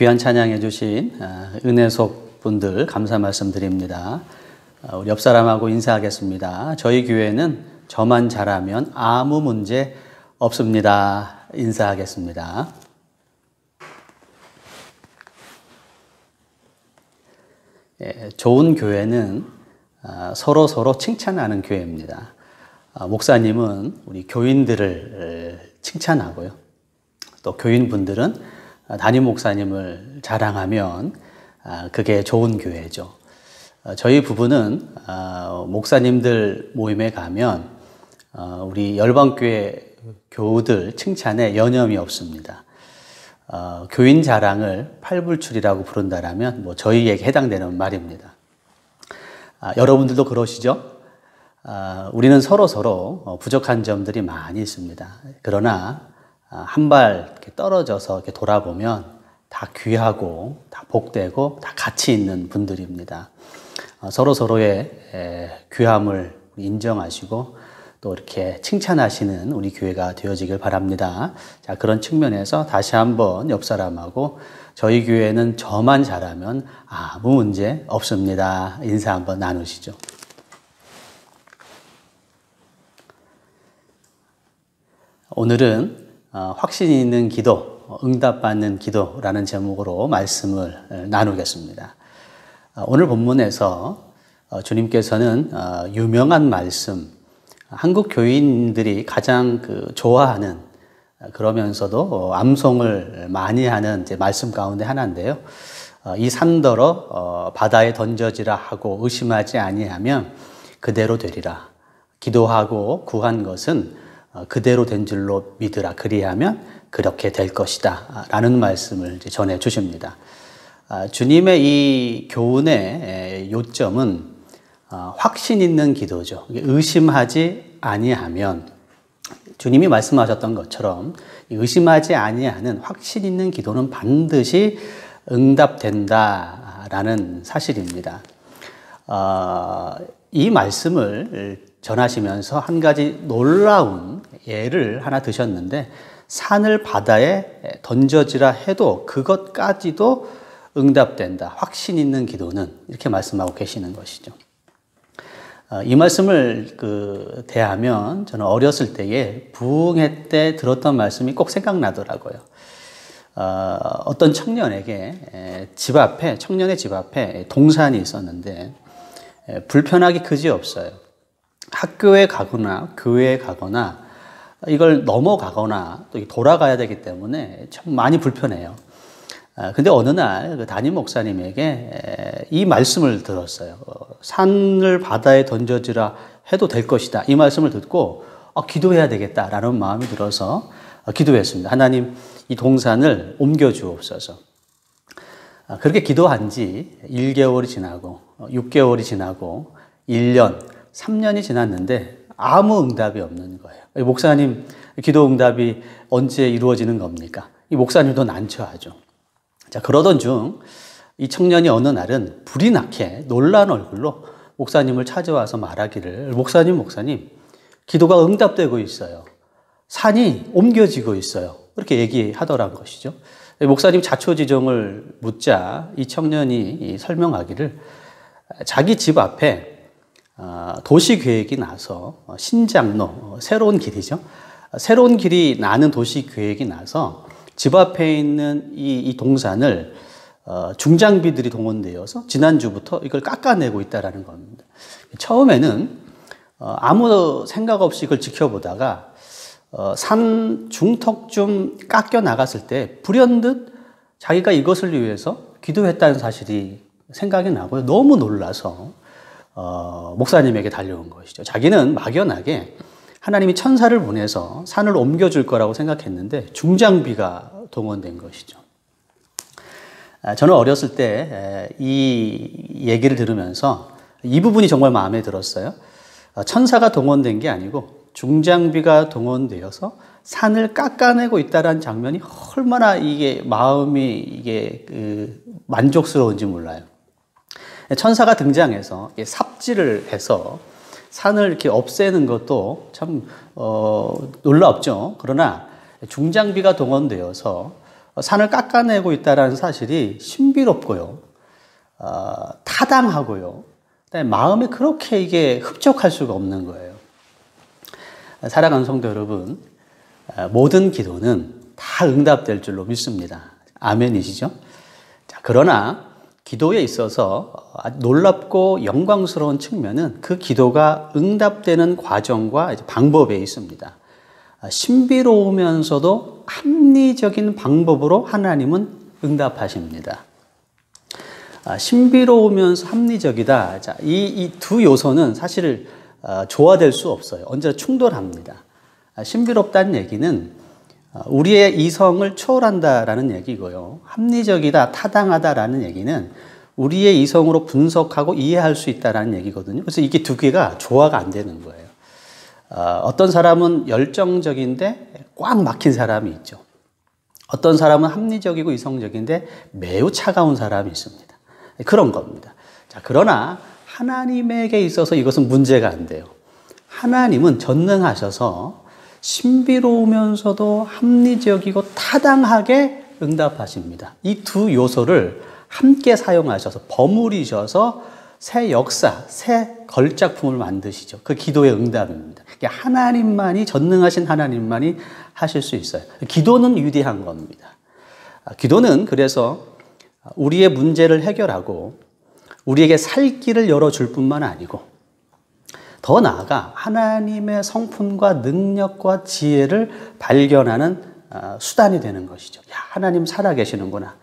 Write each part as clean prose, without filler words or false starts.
귀한 찬양해 주신 은혜속 분들 감사 말씀드립니다. 우리 옆 사람하고 인사하겠습니다. 저희 교회는 저만 잘하면 아무 문제 없습니다. 인사하겠습니다. 좋은 교회는 서로 칭찬하는 교회입니다. 목사님은 우리 교인들을 칭찬하고요. 또 교인분들은 담임 목사님을 자랑하면 그게 좋은 교회죠. 저희 부부는 목사님들 모임에 가면 우리 열방교회 교우들 칭찬에 여념이 없습니다. 교인 자랑을 팔불출이라고 부른다라면 저희에게 해당되는 말입니다. 여러분들도 그러시죠? 우리는 서로 부족한 점들이 많이 있습니다. 그러나 한 발 떨어져서 이렇게 돌아보면 다 귀하고 다 복되고 다 가치 있는 분들입니다. 서로의 귀함을 인정하시고 또 이렇게 칭찬하시는 우리 교회가 되어지길 바랍니다. 자, 그런 측면에서 다시 한번 옆 사람하고 저희 교회는 저만 잘하면 아무 문제 없습니다. 인사 한번 나누시죠. 오늘은 확신 있는 기도, 응답받는 기도라는 제목으로 말씀을 나누겠습니다. 오늘 본문에서 주님께서는 유명한 말씀, 한국 교인들이 가장 좋아하는 그러면서도 암송을 많이 하는 말씀 가운데 하나인데요. 이 산더러 바다에 던져지라 하고 의심하지 아니하면 그대로 되리라. 기도하고 구한 것은 그대로 된 줄로 믿으라. 그리하면 그렇게 될 것이다. 라는 말씀을 전해 주십니다. 주님의 이 교훈의 요점은 확신 있는 기도죠. 의심하지 아니하면 주님이 말씀하셨던 것처럼 의심하지 아니하는 확신 있는 기도는 반드시 응답된다라는 사실입니다. 이 말씀을 전하시면서 한 가지 놀라운 예를 하나 드셨는데 산을 바다에 던져지라 해도 그것까지도 응답된다. 확신 있는 기도는 이렇게 말씀하고 계시는 것이죠. 이 말씀을 대하면 저는 어렸을 때에 부흥회 때 들었던 말씀이 꼭 생각나더라고요. 어떤 청년에게 청년의 집 앞에 동산이 있었는데 불편하기 그지없어요. 학교에 가거나 교회에 가거나 이걸 넘어가거나 또 돌아가야 되기 때문에 참 많이 불편해요. 근데 어느 날 담임 목사님에게 이 말씀을 들었어요. 산을 바다에 던져지라 해도 될 것이다. 이 말씀을 듣고 기도해야 되겠다라는 마음이 들어서 기도했습니다. 하나님, 이 동산을 옮겨 주옵소서. 그렇게 기도한 지 1개월이 지나고 6개월이 지나고 1년, 3년이 지났는데 아무 응답이 없는 거예요. 목사님, 기도 응답이 언제 이루어지는 겁니까? 이 목사님도 난처하죠. 자, 그러던 중 이 청년이 어느 날은 불이 나게 놀란 얼굴로 목사님을 찾아와서 말하기를, 목사님, 기도가 응답되고 있어요. 산이 옮겨지고 있어요. 그렇게 얘기하더란 것이죠. 목사님 자초지종을 묻자 이 청년이 설명하기를 자기 집 앞에 도시계획이 나서 신장로, 새로운 길이죠. 새로운 길이 나는 도시계획이 나서 집 앞에 있는 이 동산을 중장비들이 동원되어서 지난주부터 이걸 깎아내고 있다는 겁니다. 처음에는 아무 생각 없이 이걸 지켜보다가 산 중턱 좀 깎여 나갔을 때 불현듯 자기가 이것을 위해서 기도했다는 사실이 생각이 나고요. 너무 놀라서 목사님에게 달려온 것이죠. 자기는 막연하게 하나님이 천사를 보내서 산을 옮겨줄 거라고 생각했는데 중장비가 동원된 것이죠. 저는 어렸을 때 이 얘기를 들으면서 이 부분이 정말 마음에 들었어요. 천사가 동원된 게 아니고 중장비가 동원되어서 산을 깎아내고 있다는 장면이 얼마나 마음이 만족스러운지 몰라요. 천사가 등장해서 삽질을 해서 산을 이렇게 없애는 것도 참 놀랍죠. 그러나 중장비가 동원되어서 산을 깎아내고 있다는 사실이 신비롭고요. 타당하고요. 그다음에 마음에 그렇게 이게 흡족할 수가 없는 거예요. 사랑하는 성도 여러분, 모든 기도는 다 응답될 줄로 믿습니다. 아멘이시죠? 자, 그러나 기도에 있어서 아주 놀랍고 영광스러운 측면은 그 기도가 응답되는 과정과 방법에 있습니다. 신비로우면서도 합리적인 방법으로 하나님은 응답하십니다. 신비로우면서 합리적이다. 자, 이 두 요소는 사실 조화될 수 없어요. 언제나 충돌합니다. 신비롭다는 얘기는 우리의 이성을 초월한다라는 얘기고요. 합리적이다, 타당하다라는 얘기는 우리의 이성으로 분석하고 이해할 수 있다라는 얘기거든요. 그래서 이게 두 개가 조화가 안 되는 거예요. 어떤 사람은 열정적인데 꽉 막힌 사람이 있죠. 어떤 사람은 합리적이고 이성적인데 매우 차가운 사람이 있습니다. 그런 겁니다. 자, 그러나 하나님에게 있어서 이것은 문제가 안 돼요. 하나님은 전능하셔서 신비로우면서도 합리적이고 타당하게 응답하십니다. 이 두 요소를 함께 사용하셔서 버무리셔서 새 역사, 새 걸작품을 만드시죠. 그 기도의 응답입니다. 하나님만이, 전능하신 하나님만이 하실 수 있어요. 기도는 위대한 겁니다. 기도는 그래서 우리의 문제를 해결하고 우리에게 살 길을 열어줄 뿐만 아니고 더 나아가 하나님의 성품과 능력과 지혜를 발견하는 수단이 되는 것이죠. 야, 하나님 살아계시는구나.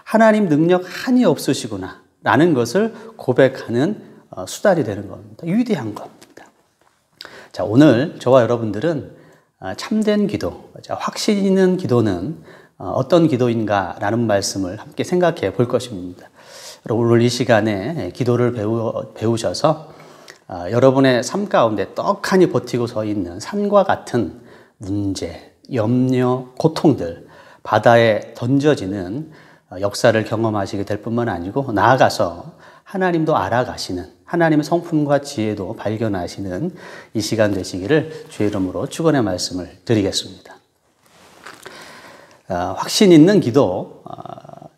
하나님 능력 한이 없으시구나. 라는 것을 고백하는 수단이 되는 겁니다. 위대한 겁니다. 자, 오늘 저와 여러분들은 참된 기도, 확신 있는 기도는 어떤 기도인가 라는 말씀을 함께 생각해 볼 것입니다. 오늘 이 시간에 기도를 배우셔서 여러분의 삶 가운데 떡하니 버티고 서 있는 산과 같은 문제, 염려, 고통들, 바다에 던져지는 역사를 경험하시게 될 뿐만 아니고 나아가서 하나님도 알아가시는 하나님의 성품과 지혜도 발견하시는 이 시간 되시기를 주의 이름으로 축원의 말씀을 드리겠습니다. 확신 있는 기도,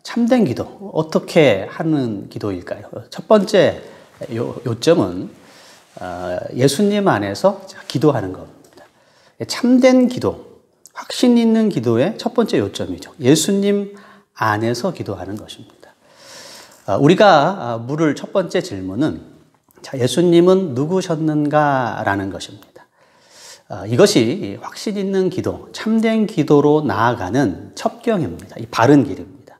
참된 기도, 어떻게 하는 기도일까요? 첫 번째 요점은 예수님 안에서 기도하는 겁니다. 참된 기도, 확신 있는 기도의 첫 번째 요점이죠. 예수님 안에서 기도하는 것입니다. 우리가 물을 첫 번째 질문은 예수님은 누구셨는가? 라는 것입니다. 이것이 확신 있는 기도, 참된 기도로 나아가는 첩경입니다. 이 바른 길입니다.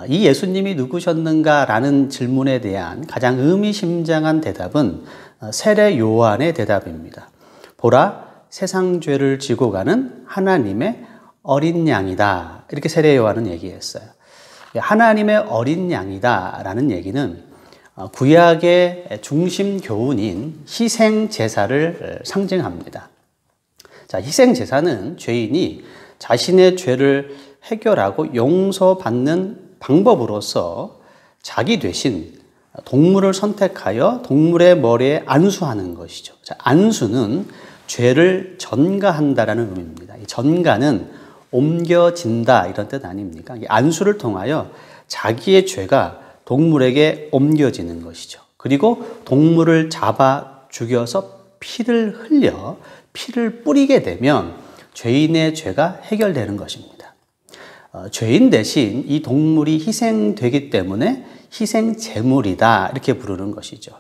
이 예수님이 누구셨는가? 라는 질문에 대한 가장 의미심장한 대답은 세례 요한의 대답입니다. 보라, 세상 죄를 지고 가는 하나님의 어린 양이다. 이렇게 세례 요한은 얘기했어요. 하나님의 어린 양이다 라는 얘기는 구약의 중심 교훈인 희생 제사를 상징합니다. 자, 희생 제사는 죄인이 자신의 죄를 해결하고 용서받는 방법으로서 자기 대신 동물을 선택하여 동물의 머리에 안수하는 것이죠. 자, 안수는 죄를 전가한다라는 의미입니다. 이 전가는 옮겨진다 이런 뜻 아닙니까? 안수를 통하여 자기의 죄가 동물에게 옮겨지는 것이죠. 그리고 동물을 잡아 죽여서 피를 흘려 피를 뿌리게 되면 죄인의 죄가 해결되는 것입니다. 죄인 대신 이 동물이 희생되기 때문에 희생 제물이다 이렇게 부르는 것이죠.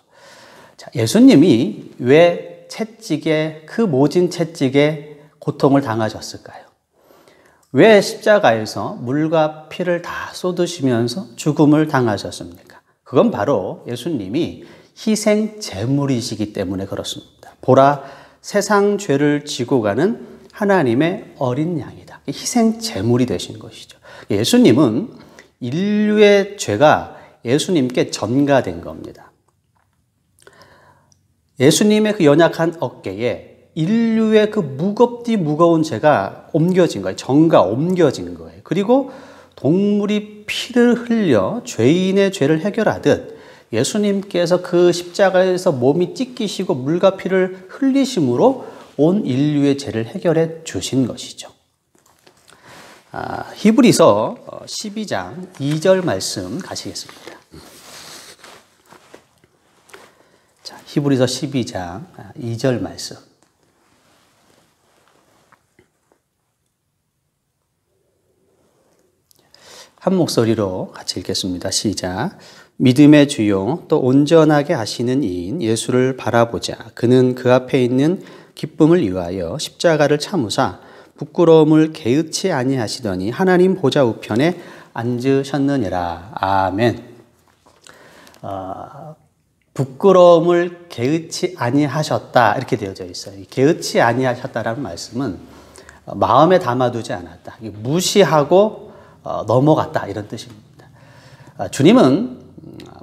자, 예수님이 왜 채찍에 그 모진 채찍에 고통을 당하셨을까요? 왜 십자가에서 물과 피를 다 쏟으시면서 죽음을 당하셨습니까? 그건 바로 예수님이 희생 제물이시기 때문에 그렇습니다. 보라, 세상 죄를 지고 가는 하나님의 어린 양이다. 희생 제물이 되신 것이죠. 예수님은 인류의 죄가 예수님께 전가된 겁니다. 예수님의 그 연약한 어깨에 인류의 그 무거운 죄가 옮겨진 거예요. 전가 옮겨진 거예요. 그리고 동물이 피를 흘려 죄인의 죄를 해결하듯 예수님께서 그 십자가에서 몸이 찢기시고 물과 피를 흘리심으로 온 인류의 죄를 해결해 주신 것이죠. 히브리서 12장 2절 말씀 가시겠습니다. 자, 히브리서 12장 2절 말씀. 한 목소리로 같이 읽겠습니다. 시작. 믿음의 주요 또 온전하게 하시는 이인 예수를 바라보자. 그는 그 앞에 있는 기쁨을 위하여 십자가를 참으사 부끄러움을 개의치 아니하시더니 하나님 보좌 우편에 앉으셨느니라. 아멘. 부끄러움을 개의치 아니하셨다 이렇게 되어져 있어요. 개의치 아니하셨다라는 말씀은 마음에 담아두지 않았다, 무시하고 넘어갔다 이런 뜻입니다. 주님은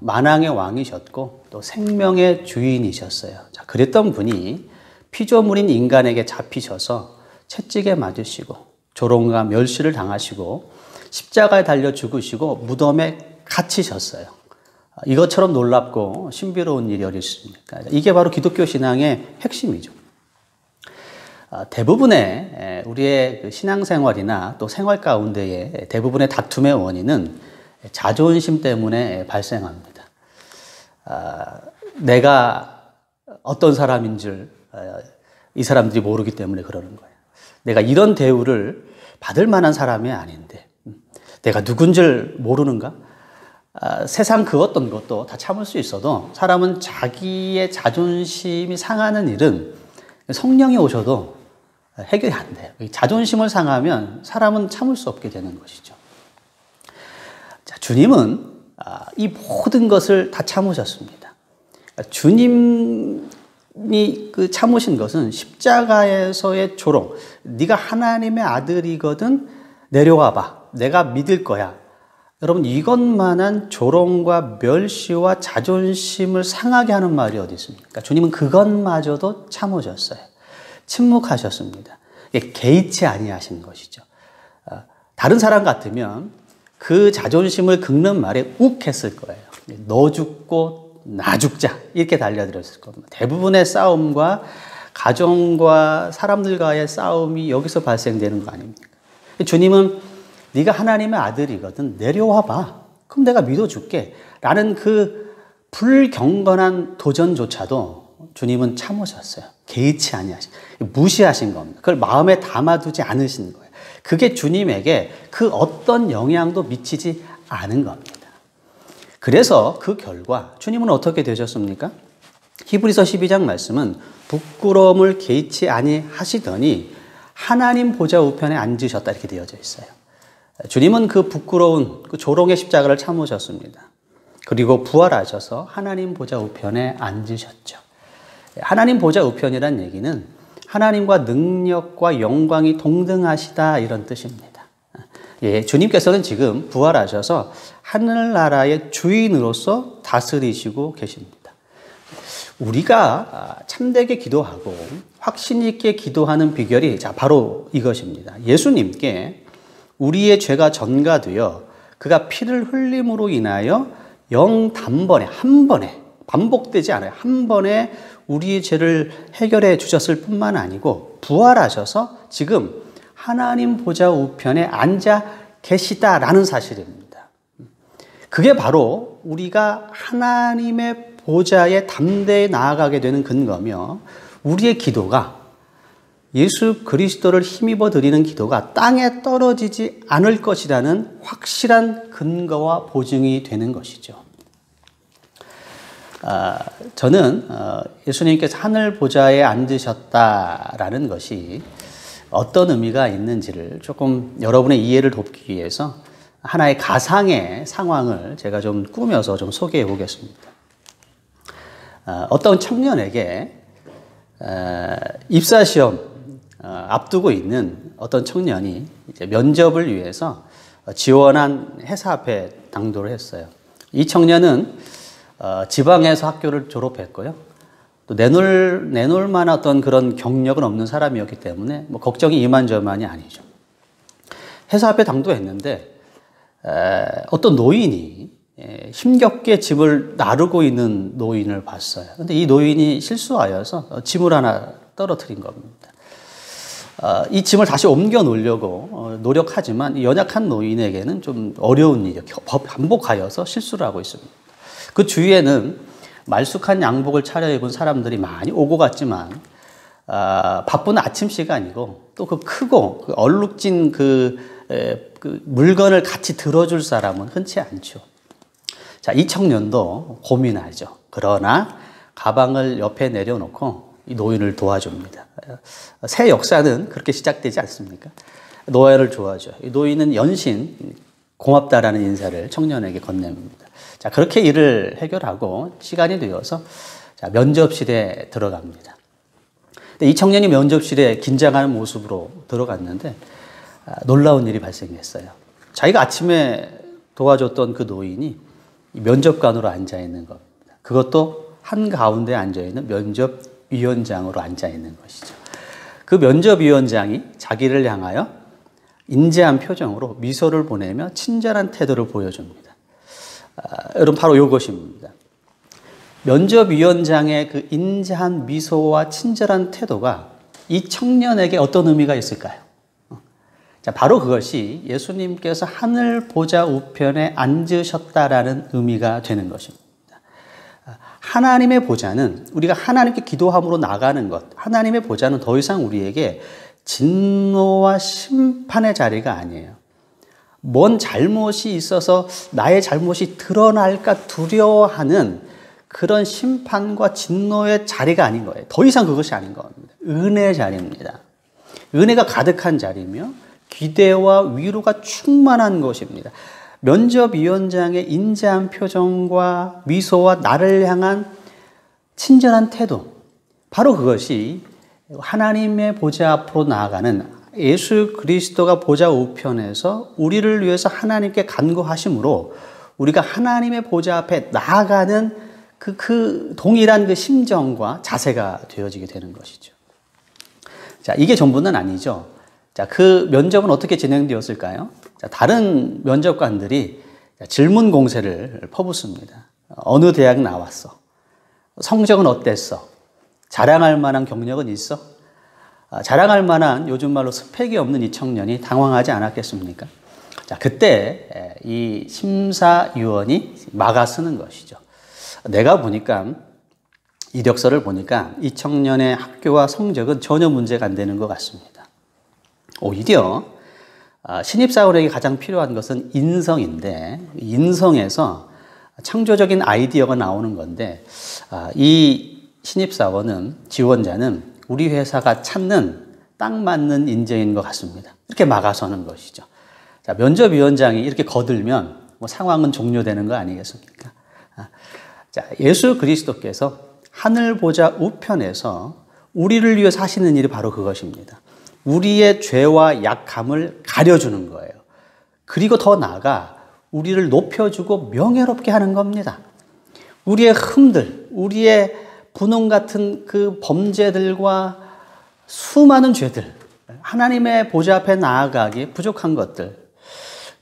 만왕의 왕이셨고 또 생명의 주인이셨어요. 자, 그랬던 분이 피조물인 인간에게 잡히셔서 채찍에 맞으시고 조롱과 멸시를 당하시고 십자가에 달려 죽으시고 무덤에 갇히셨어요. 이것처럼 놀랍고 신비로운 일이 어디 있습니까? 이게 바로 기독교 신앙의 핵심이죠. 대부분의 우리의 신앙생활이나 또 생활 가운데의 대부분의 다툼의 원인은 자존심 때문에 발생합니다. 내가 어떤 사람인 줄 이 사람들이 모르기 때문에 그러는 거예요. 내가 이런 대우를 받을 만한 사람이 아닌데 내가 누군 줄 모르는가? 세상 그 어떤 것도 다 참을 수 있어도 사람은 자기의 자존심이 상하는 일은 성령이 오셔도 해결이 안 돼요. 자존심을 상하면 사람은 참을 수 없게 되는 것이죠. 자, 주님은 이 모든 것을 다 참으셨습니다. 주님이 그 참으신 것은 십자가에서의 조롱, 네가 하나님의 아들이거든 내려와 봐, 내가 믿을 거야. 여러분, 이것만한 조롱과 멸시와 자존심을 상하게 하는 말이 어디 있습니까? 주님은 그것마저도 참으셨어요. 침묵하셨습니다. 개의치 아니하신 것이죠. 다른 사람 같으면 그 자존심을 긁는 말에 욱 했을 거예요. 너 죽고 나 죽자 이렇게 달려들었을 겁니다. 대부분의 싸움과 가정과 사람들과의 싸움이 여기서 발생되는 거 아닙니까? 주님은 네가 하나님의 아들이거든 내려와 봐. 그럼 내가 믿어줄게. 라는 그 불경건한 도전조차도 주님은 참으셨어요. 개의치 아니하신, 무시하신 겁니다. 그걸 마음에 담아두지 않으신 거예요. 그게 주님에게 그 어떤 영향도 미치지 않은 겁니다. 그래서 그 결과 주님은 어떻게 되셨습니까? 히브리서 12장 말씀은 부끄러움을 개의치 아니하시더니 하나님 보좌 우편에 앉으셨다 이렇게 되어져 있어요. 주님은 그 부끄러운 그 조롱의 십자가를 참으셨습니다. 그리고 부활하셔서 하나님 보좌 우편에 앉으셨죠. 하나님 보좌 우편이란 얘기는 하나님과 능력과 영광이 동등하시다 이런 뜻입니다. 예, 주님께서는 지금 부활하셔서 하늘나라의 주인으로서 다스리시고 계십니다. 우리가 참되게 기도하고 확신 있게 기도하는 비결이 바로 이것입니다. 예수님께 우리의 죄가 전가되어 그가 피를 흘림으로 인하여 영단번에 한 번에 반복되지 않아요. 한 번에 우리의 죄를 해결해 주셨을 뿐만 아니고 부활하셔서 지금 하나님 보좌 우편에 앉아 계시다라는 사실입니다. 그게 바로 우리가 하나님의 보좌에 담대히 나아가게 되는 근거며 우리의 기도가 예수 그리스도를 힘입어 드리는 기도가 땅에 떨어지지 않을 것이라는 확실한 근거와 보증이 되는 것이죠. 저는 예수님께서 하늘 보좌에 앉으셨다라는 것이 어떤 의미가 있는지를 조금 여러분의 이해를 돕기 위해서 하나의 가상의 상황을 제가 좀 꾸며서 좀 소개해 보겠습니다. 어떤 청년에게 입사시험 앞두고 있는 어떤 청년이 이제 면접을 위해서 지원한 회사 앞에 당도를 했어요. 이 청년은 지방에서 학교를 졸업했고요. 또 내놓을 만한 어떤 그런 경력은 없는 사람이었기 때문에 뭐 걱정이 이만저만이 아니죠. 회사 앞에 당도했는데 어떤 노인이 힘겹게 짐을 나르고 있는 노인을 봤어요. 근데 이 노인이 실수하여서 짐을 하나 떨어뜨린 겁니다. 이 짐을 다시 옮겨 놓으려고 노력하지만 이 연약한 노인에게는 좀 어려운 일이요. 반복하여서 실수를 하고 있습니다. 그 주위에는 말쑥한 양복을 차려입은 사람들이 많이 오고 갔지만 바쁜 아침 시간이고 또 그 크고 그 얼룩진 그 물건을 같이 들어줄 사람은 흔치 않죠. 자, 이 청년도 고민하죠. 그러나 가방을 옆에 내려놓고 이 노인을 도와줍니다. 새 역사는 그렇게 시작되지 않습니까? 노예를 도와줘. 이 노인은 연신 고맙다라는 인사를 청년에게 건넵니다. 자, 그렇게 일을 해결하고 시간이 되어서 자, 면접실에 들어갑니다. 이 청년이 면접실에 긴장하는 모습으로 들어갔는데 놀라운 일이 발생했어요. 자기가 아침에 도와줬던 그 노인이 면접관으로 앉아 있는 겁니다. 그것도 한가운데 앉아 있는 면접위원장으로 앉아 있는 것이죠. 그 면접위원장이 자기를 향하여 인자한 표정으로 미소를 보내며 친절한 태도를 보여줍니다. 여러분, 바로 이것입니다. 면접위원장의 그 인자한 미소와 친절한 태도가 이 청년에게 어떤 의미가 있을까요? 자, 바로 그것이 예수님께서 하늘 보좌 우편에 앉으셨다라는 의미가 되는 것입니다. 하나님의 보좌는 우리가 하나님께 기도함으로 나가는 것, 하나님의 보좌는 더 이상 우리에게 진노와 심판의 자리가 아니에요. 뭔 잘못이 있어서 나의 잘못이 드러날까 두려워하는 그런 심판과 진노의 자리가 아닌 거예요. 더 이상 그것이 아닌 겁니다. 은혜의 자리입니다. 은혜가 가득한 자리며 기대와 위로가 충만한 것입니다. 면접위원장의 인자한 표정과 미소와 나를 향한 친절한 태도, 바로 그것이 하나님의 보좌 앞으로 나아가는 예수 그리스도가 보좌 우편에서 우리를 위해서 하나님께 간구하심으로 우리가 하나님의 보좌 앞에 나아가는 그 동일한 그 심정과 자세가 되어지게 되는 것이죠. 자, 이게 전부는 아니죠. 자, 그 면접은 어떻게 진행되었을까요? 자, 다른 면접관들이 질문 공세를 퍼붓습니다. 어느 대학 나왔어? 성적은 어땠어? 자랑할 만한 경력은 있어? 자랑할 만한 요즘 말로 스펙이 없는 이 청년이 당황하지 않았겠습니까? 자, 그때 이 심사위원이 막아 쓰는 것이죠. 내가 보니까 이력서를 보니까 이 청년의 학교와 성적은 전혀 문제가 안 되는 것 같습니다. 오히려 신입사원에게 가장 필요한 것은 인성인데 인성에서 창조적인 아이디어가 나오는 건데 이 신입사원은 지원자는 우리 회사가 찾는 딱 맞는 인재인 것 같습니다. 이렇게 막아서는 것이죠. 자, 면접위원장이 이렇게 거들면 뭐 상황은 종료되는 거 아니겠습니까? 자, 예수 그리스도께서 하늘 보좌 우편에서 우리를 위해서 하시는 일이 바로 그것입니다. 우리의 죄와 약함을 가려주는 거예요. 그리고 더 나아가 우리를 높여주고 명예롭게 하는 겁니다. 우리의 흠들, 우리의 분홍 같은 그 범죄들과 수많은 죄들, 하나님의 보좌 앞에 나아가기 부족한 것들,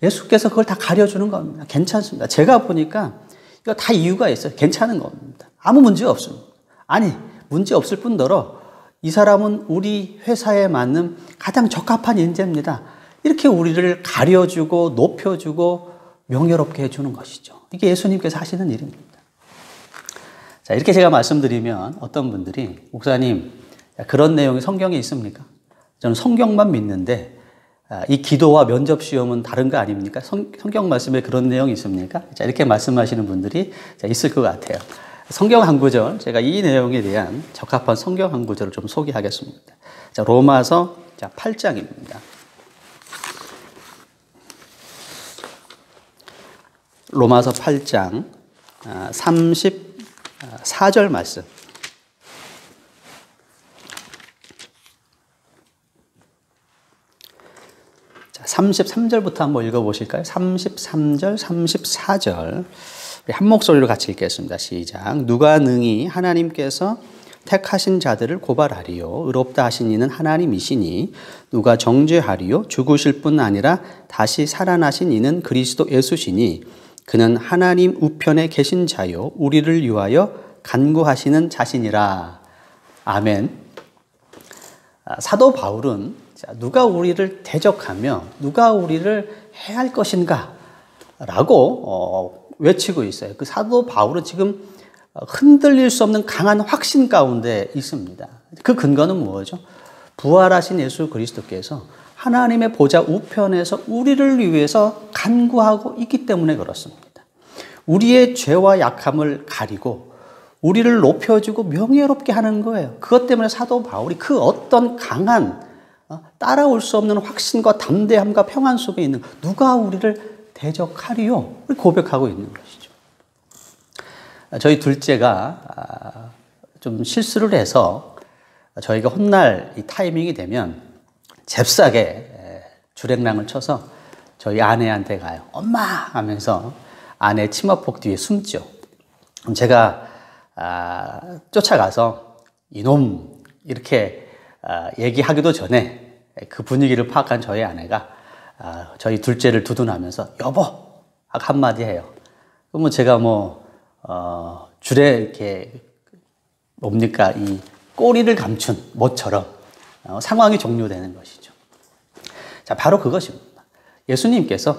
예수께서 그걸 다 가려주는 겁니다. 괜찮습니다. 제가 보니까 이거 다 이유가 있어요. 괜찮은 겁니다. 아무 문제 없습니다. 아니, 문제 없을 뿐더러 이 사람은 우리 회사에 맞는 가장 적합한 인재입니다. 이렇게 우리를 가려주고 높여주고 명예롭게 해주는 것이죠. 이게 예수님께서 하시는 일입니다. 자, 이렇게 제가 말씀드리면 어떤 분들이 목사님, 그런 내용이 성경에 있습니까? 저는 성경만 믿는데 이 기도와 면접 시험은 다른 거 아닙니까? 성경 말씀에 그런 내용이 있습니까? 자, 이렇게 말씀하시는 분들이 있을 것 같아요. 성경 한 구절, 제가 이 내용에 대한 적합한 성경 한 구절을 좀 소개하겠습니다. 자, 로마서 8장입니다. 로마서 8장 34절 말씀. 자, 33절부터 한번 읽어보실까요? 33절, 34절. 우리 한 목소리로 같이 읽겠습니다. 시작. 누가 능히 하나님께서 택하신 자들을 고발하리요. 의롭다 하신 이는 하나님이시니 누가 정죄하리요. 죽으실 뿐 아니라 다시 살아나신 이는 그리스도 예수시니 그는 하나님 우편에 계신 자요. 우리를 위하여 간구하시는 자신이라. 아멘. 사도 바울은 자, 누가 우리를 대적하며 누가 우리를 해할 것인가 라고 외치고 있어요. 그 사도 바울은 지금 흔들릴 수 없는 강한 확신 가운데 있습니다. 그 근거는 뭐죠? 부활하신 예수 그리스도께서 하나님의 보좌 우편에서 우리를 위해서 간구하고 있기 때문에 그렇습니다. 우리의 죄와 약함을 가리고 우리를 높여주고 명예롭게 하는 거예요. 그것 때문에 사도 바울이 그 어떤 강한 따라올 수 없는 확신과 담대함과 평안 속에 있는 누가 우리를 대적하리요? 고백하고 있는 것이죠. 저희 둘째가 좀 실수를 해서 저희가 혼날 이 타이밍이 되면 잽싸게 주랭랑을 쳐서 저희 아내한테 가요. 엄마! 하면서 아내 치마폭 뒤에 숨죠. 그럼 제가 쫓아가서 이놈! 이렇게 얘기하기도 전에 그 분위기를 파악한 저희 아내가 저희 둘째를 두둔하면서 여보! 하고 한마디 해요. 그러면 제가 줄에 이렇게 뭡니까? 이 꼬리를 감춘 모처럼 상황이 종료되는 것이죠. 자, 바로 그것입니다. 예수님께서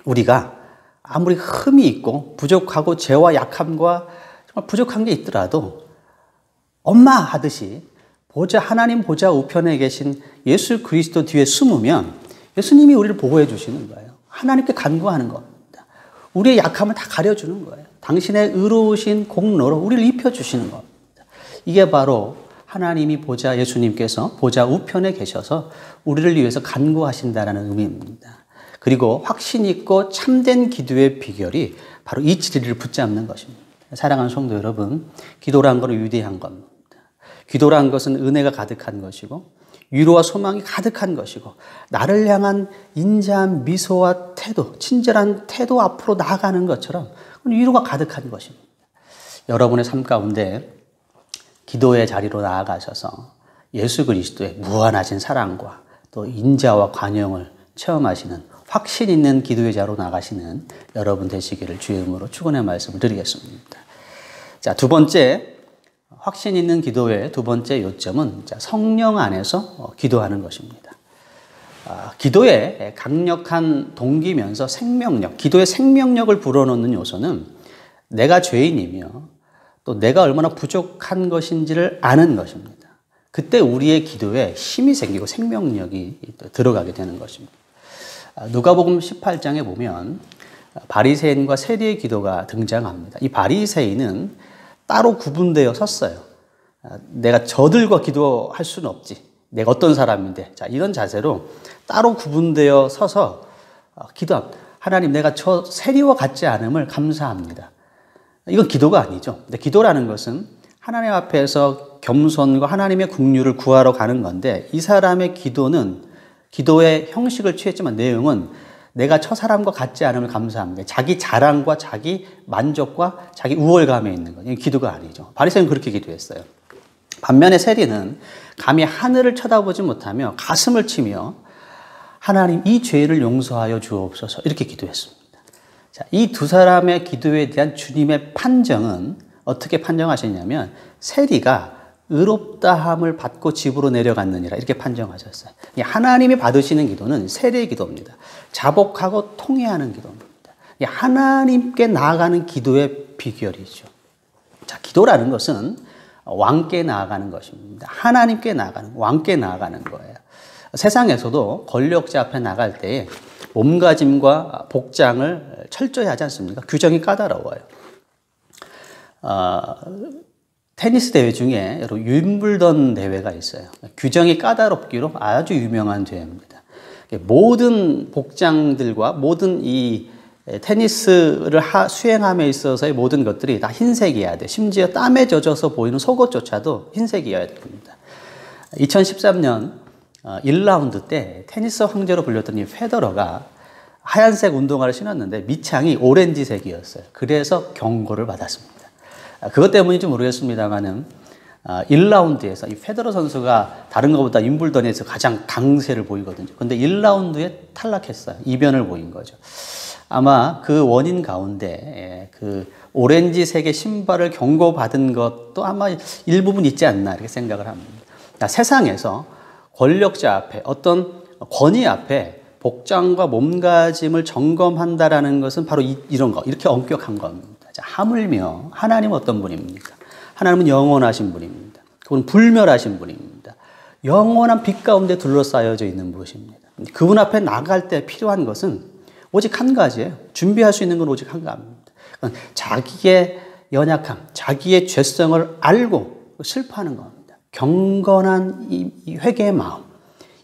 우리가 아무리 흠이 있고 부족하고 죄와 약함과 정말 부족한 게 있더라도 엄마 하듯이 하나님 보좌 우편에 계신 예수 그리스도 뒤에 숨으면 예수님이 우리를 보호해 주시는 거예요. 하나님께 간구하는 겁니다. 우리의 약함을 다 가려주는 거예요. 당신의 의로우신 공로로 우리를 입혀주시는 겁니다. 이게 바로 하나님이 예수님께서 보좌 우편에 계셔서 우리를 위해서 간구하신다는 의미입니다. 그리고 확신 있고 참된 기도의 비결이 바로 이 진리를 붙잡는 것입니다. 사랑하는 성도 여러분, 기도란 것은 위대한 겁니다. 기도란 것은 은혜가 가득한 것이고 위로와 소망이 가득한 것이고 나를 향한 인자한 미소와 태도, 친절한 태도 앞으로 나아가는 것처럼 위로가 가득한 것입니다. 여러분의 삶 가운데 기도의 자리로 나아가셔서 예수 그리스도의 무한하신 사랑과 또 인자와 관용을 체험하시는 확신 있는 기도의 자로 나가시는 여러분 되시기를 주의 이름으로 축원의 말씀을 드리겠습니다. 자, 두 번째 확신 있는 기도의 두 번째 요점은 성령 안에서 기도하는 것입니다. 기도의 강력한 동기면서 생명력, 기도의 생명력을 불어넣는 요소는 내가 죄인이며 또 내가 얼마나 부족한 것인지를 아는 것입니다. 그때 우리의 기도에 힘이 생기고 생명력이 들어가게 되는 것입니다. 누가복음 18장에 보면 바리새인과 세리의 기도가 등장합니다. 이 바리새인은 따로 구분되어 섰어요. 내가 저들과 기도할 수는 없지. 내가 어떤 사람인데. 자, 이런 자세로 따로 구분되어 서서 기도합니다. 하나님, 내가 저 세리와 같지 않음을 감사합니다. 이건 기도가 아니죠. 근데 기도라는 것은 하나님 앞에서 겸손과 하나님의 긍휼을 구하러 가는 건데 이 사람의 기도는 기도의 형식을 취했지만 내용은 내가 저 사람과 같지 않음을 감사합니다. 자기 자랑과 자기 만족과 자기 우월감에 있는 거예요. 이건 기도가 아니죠. 바리새인은 그렇게 기도했어요. 반면에 세리는 감히 하늘을 쳐다보지 못하며 가슴을 치며 하나님 이 죄를 용서하여 주옵소서 이렇게 기도했습니다. 자, 이 두 사람의 기도에 대한 주님의 판정은 어떻게 판정하셨냐면 세리가 의롭다함을 받고 집으로 내려갔느니라 이렇게 판정하셨어요. 하나님이 받으시는 기도는 세리의 기도입니다. 자복하고 통회하는 기도입니다. 하나님께 나아가는 기도의 비결이죠. 자, 기도라는 것은 왕께 나아가는 것입니다. 하나님께 나아가는, 왕께 나아가는 거예요. 세상에서도 권력자 앞에 나갈 때에 몸가짐과 복장을 철저히 하지 않습니까? 규정이 까다로워요. 테니스 대회 중에 여러분 윈블던 대회가 있어요. 규정이 까다롭기로 아주 유명한 대회입니다. 모든 복장들과 모든 이 테니스를 수행함에 있어서의 모든 것들이 다 흰색이어야 돼. 심지어 땀에 젖어서 보이는 속옷조차도 흰색이어야 됩니다. 2013년 1라운드 때 테니스 황제로 불렸던 이 페더러가 하얀색 운동화를 신었는데 밑창이 오렌지색이었어요. 그래서 경고를 받았습니다. 그것 때문인지 모르겠습니다만은 1라운드에서 이 페더러 선수가 다른 것보다 윈블던에서 가장 강세를 보이거든요. 근데 1라운드에 탈락했어요. 이변을 보인 거죠. 아마 그 원인 가운데 그 오렌지색의 신발을 경고받은 것도 아마 일부분 있지 않나 이렇게 생각을 합니다. 세상에서 권력자 앞에, 어떤 권위 앞에 복장과 몸가짐을 점검한다라는 것은 바로 이런 거, 이렇게 엄격한 겁니다. 자, 하물며 하나님은 어떤 분입니까? 하나님은 영원하신 분입니다. 그분은 불멸하신 분입니다. 영원한 빛 가운데 둘러싸여져 있는 분이십니다. 그분 앞에 나갈 때 필요한 것은 오직 한 가지예요. 준비할 수 있는 건 오직 한 가지입니다. 자기의 연약함, 자기의 죄성을 알고 슬퍼하는 겁니다. 경건한 이 회개의 마음,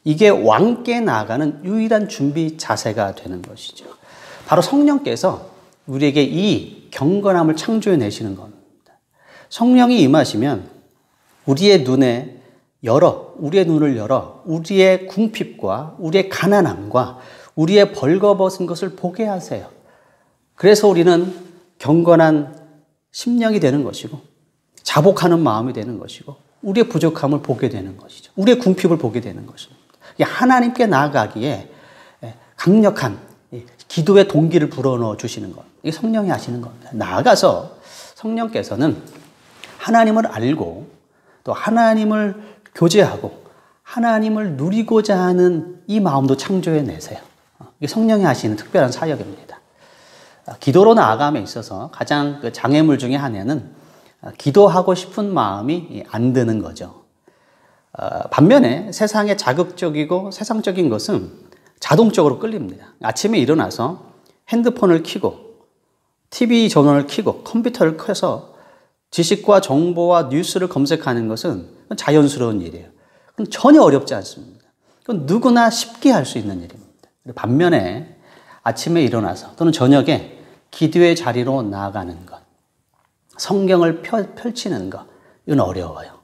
이게 왕께 나아가는 유일한 준비 자세가 되는 것이죠. 바로 성령께서 우리에게 이 경건함을 창조해 내시는 겁니다. 성령이 임하시면 우리의 눈을 열어 우리의 궁핍과 우리의 가난함과 우리의 벌거벗은 것을 보게 하세요. 그래서 우리는 경건한 심령이 되는 것이고 자복하는 마음이 되는 것이고 우리의 부족함을 보게 되는 것이죠. 우리의 궁핍을 보게 되는 것입니다. 하나님께 나아가기에 강력한 기도의 동기를 불어넣어 주시는 것. 이게 성령이 하시는 겁니다. 나아가서 성령께서는 하나님을 알고 또 하나님을 교제하고 하나님을 누리고자 하는 이 마음도 창조해 내세요. 이게 성령이 하시는 특별한 사역입니다. 기도로 나아감에 있어서 가장 장애물 중에 하나는 기도하고 싶은 마음이 안 드는 거죠. 반면에 세상에 자극적이고 세상적인 것은 자동적으로 끌립니다. 아침에 일어나서 핸드폰을 켜고 TV 전원을 켜고 컴퓨터를 켜서 지식과 정보와 뉴스를 검색하는 것은 자연스러운 일이에요. 그건 전혀 어렵지 않습니다. 그건 누구나 쉽게 할 수 있는 일입니다. 반면에 아침에 일어나서 또는 저녁에 기도의 자리로 나아가는 것, 성경을 펼치는 것, 이건 어려워요.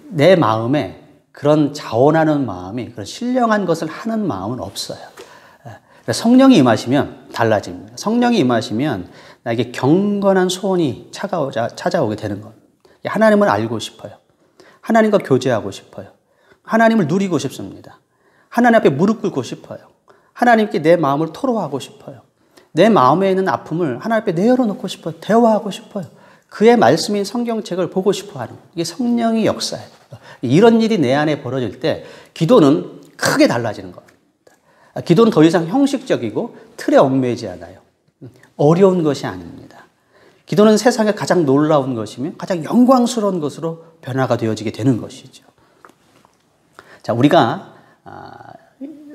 내 마음에 그런 자원하는 마음이, 그런 신령한 것을 하는 마음은 없어요. 성령이 임하시면 달라집니다. 성령이 임하시면 나에게 경건한 소원이 찾아오게 되는 겁니다. 하나님을 알고 싶어요. 하나님과 교제하고 싶어요. 하나님을 누리고 싶습니다. 하나님 앞에 무릎 꿇고 싶어요. 하나님께 내 마음을 토로하고 싶어요. 내 마음에 있는 아픔을 하나님 앞에 내려놓고 싶어요. 대화하고 싶어요. 그의 말씀인 성경책을 보고 싶어 하는, 이게 성령의 역사예요. 이런 일이 내 안에 벌어질 때 기도는 크게 달라지는 겁니다. 기도는 더 이상 형식적이고 틀에 얽매이지 않아요. 어려운 것이 아닙니다. 기도는 세상에 가장 놀라운 것이며 가장 영광스러운 것으로 변화가 되어지게 되는 것이죠. 자, 우리가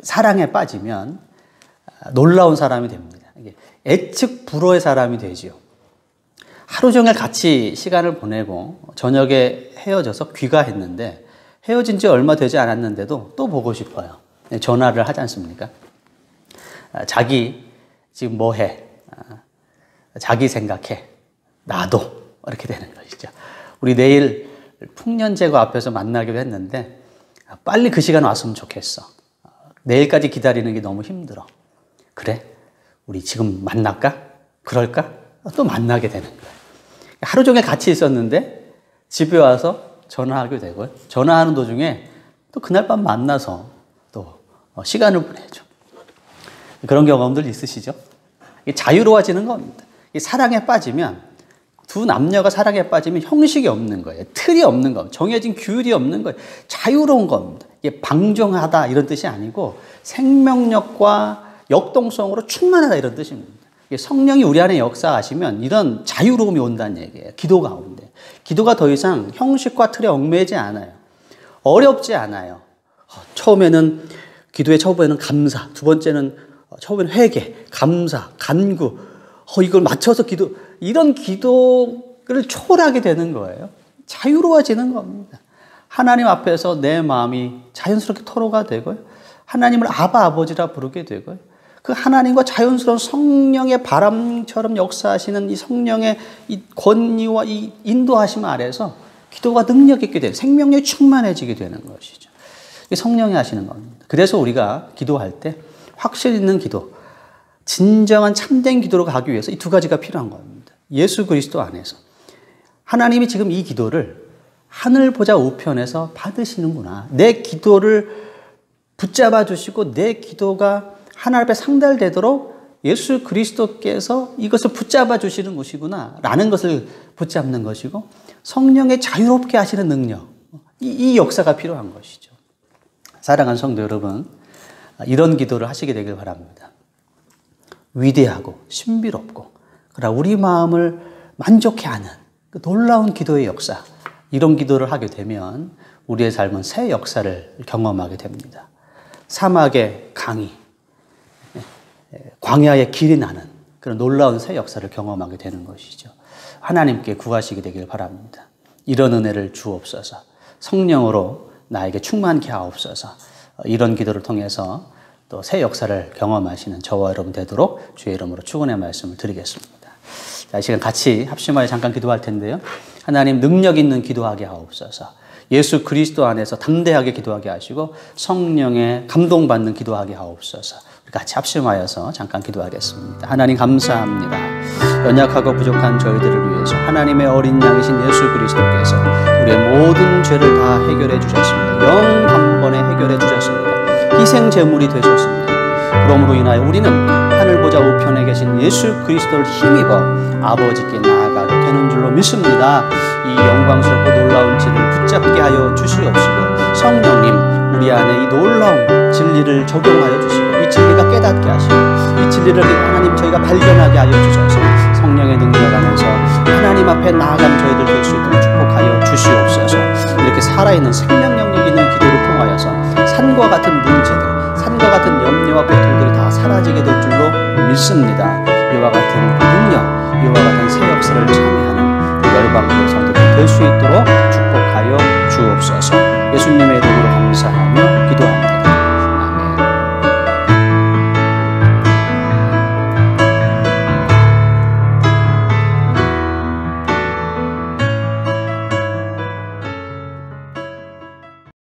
사랑에 빠지면 놀라운 사람이 됩니다. 애측 불허의 사람이 되지요. 하루 종일 같이 시간을 보내고 저녁에 헤어져서 귀가했는데 헤어진 지 얼마 되지 않았는데도 또 보고 싶어요. 전화를 하지 않습니까? 자기 지금 뭐 해? 자기 생각해. 나도. 이렇게 되는 것이죠. 우리 내일 풍년제거 앞에서 만나기로 했는데 빨리 그 시간 왔으면 좋겠어. 내일까지 기다리는 게 너무 힘들어. 그래? 우리 지금 만날까? 그럴까? 또 만나게 되는 거예요. 하루 종일 같이 있었는데 집에 와서 전화하게 되고요. 전화하는 도중에 또 그날 밤 만나서 또 시간을 보내죠. 그런 경험들 있으시죠? 자유로워지는 겁니다. 사랑에 빠지면, 두 남녀가 사랑에 빠지면 형식이 없는 거예요. 틀이 없는 겁니다. 정해진 규율이 없는 거예요. 자유로운 겁니다. 이게 방종하다 이런 뜻이 아니고 생명력과 역동성으로 충만하다 이런 뜻입니다. 성령이 우리 안에 역사하시면 이런 자유로움이 온다는 얘기예요. 기도 가운데. 기도가 더 이상 형식과 틀에 얽매이지 않아요. 어렵지 않아요. 처음에는 기도의 처음에는 감사, 두 번째는 처음에는 회개, 감사, 간구. 이걸 맞춰서 기도, 이런 기도를 초월하게 되는 거예요. 자유로워지는 겁니다. 하나님 앞에서 내 마음이 자연스럽게 토로가 되고요. 하나님을 아바 아버지라 부르게 되고요. 그 하나님과 자연스러운 성령의 바람처럼 역사하시는 이 성령의 이 권위와 이 인도하심 아래서 기도가 능력 있게 되는, 생명력이 충만해지게 되는 것이죠. 이게 성령이 하시는 겁니다. 그래서 우리가 기도할 때 확실 있는 기도, 진정한 참된 기도로 가기 위해서 이 두 가지가 필요한 겁니다. 예수 그리스도 안에서 하나님이 지금 이 기도를 하늘 보좌 우편에서 받으시는구나. 내 기도를 붙잡아 주시고 내 기도가 하나님 앞에 상달되도록 예수 그리스도께서 이것을 붙잡아 주시는 것이구나 라는 것을 붙잡는 것이고, 성령의 자유롭게 하시는 능력, 이 역사가 필요한 것이죠. 사랑하는 성도 여러분, 이런 기도를 하시게 되길 바랍니다. 위대하고 신비롭고 그러나 우리 마음을 만족해 하는 그 놀라운 기도의 역사, 이런 기도를 하게 되면 우리의 삶은 새 역사를 경험하게 됩니다. 사막의 강이 광야의 길이 나는 그런 놀라운 새 역사를 경험하게 되는 것이죠. 하나님께 구하시게 되길 바랍니다. 이런 은혜를 주옵소서. 성령으로 나에게 충만케 하옵소서. 이런 기도를 통해서 또 새 역사를 경험하시는 저와 여러분 되도록 주의 이름으로 축원의 말씀을 드리겠습니다. 자, 이 시간 같이 합심하여 잠깐 기도할 텐데요. 하나님, 능력 있는 기도하게 하옵소서. 예수 그리스도 안에서 담대하게 기도하게 하시고 성령의 감동받는 기도하게 하옵소서. 우리 같이 합심하여서 잠깐 기도하겠습니다. 하나님 감사합니다. 연약하고 부족한 저희들을 위해서 하나님의 어린 양이신 예수 그리스도께서 우리의 모든 죄를 다 해결해 주셨습니다. 영 한 번에 해결해 주셨습니다. 희생 제물이 되셨습니다. 그러므로 인하여 우리는 하늘 보좌 우편에 계신 예수 그리스도를 힘입어 아버지께 나아가게 되는 줄로 믿습니다. 이 영광스럽고 놀라운 진리를 붙잡게 하여 주시옵시고 성령님, 우리 안에 이 놀라운 진리를 적용하여 주시고 이 진리가 깨닫게 하시고 이 진리를 하나님 저희가 발견하게 하여 주셔서 성령의 능력 안에서 하나님 앞에 나아가는 저희들 될 수 있도록 축복하여 주시옵소서. 이렇게 살아있는 생명 영역 있는 기도를 통하여서 산과 같은 문제들, 산과 같은 염려와 고통들이 다 사라지게 될 줄로 믿습니다. 이와 같은 능력, 이와 같은 새 역사를 참여하는 열방교회 성도들 될 수 있도록 축복하여 주옵소서.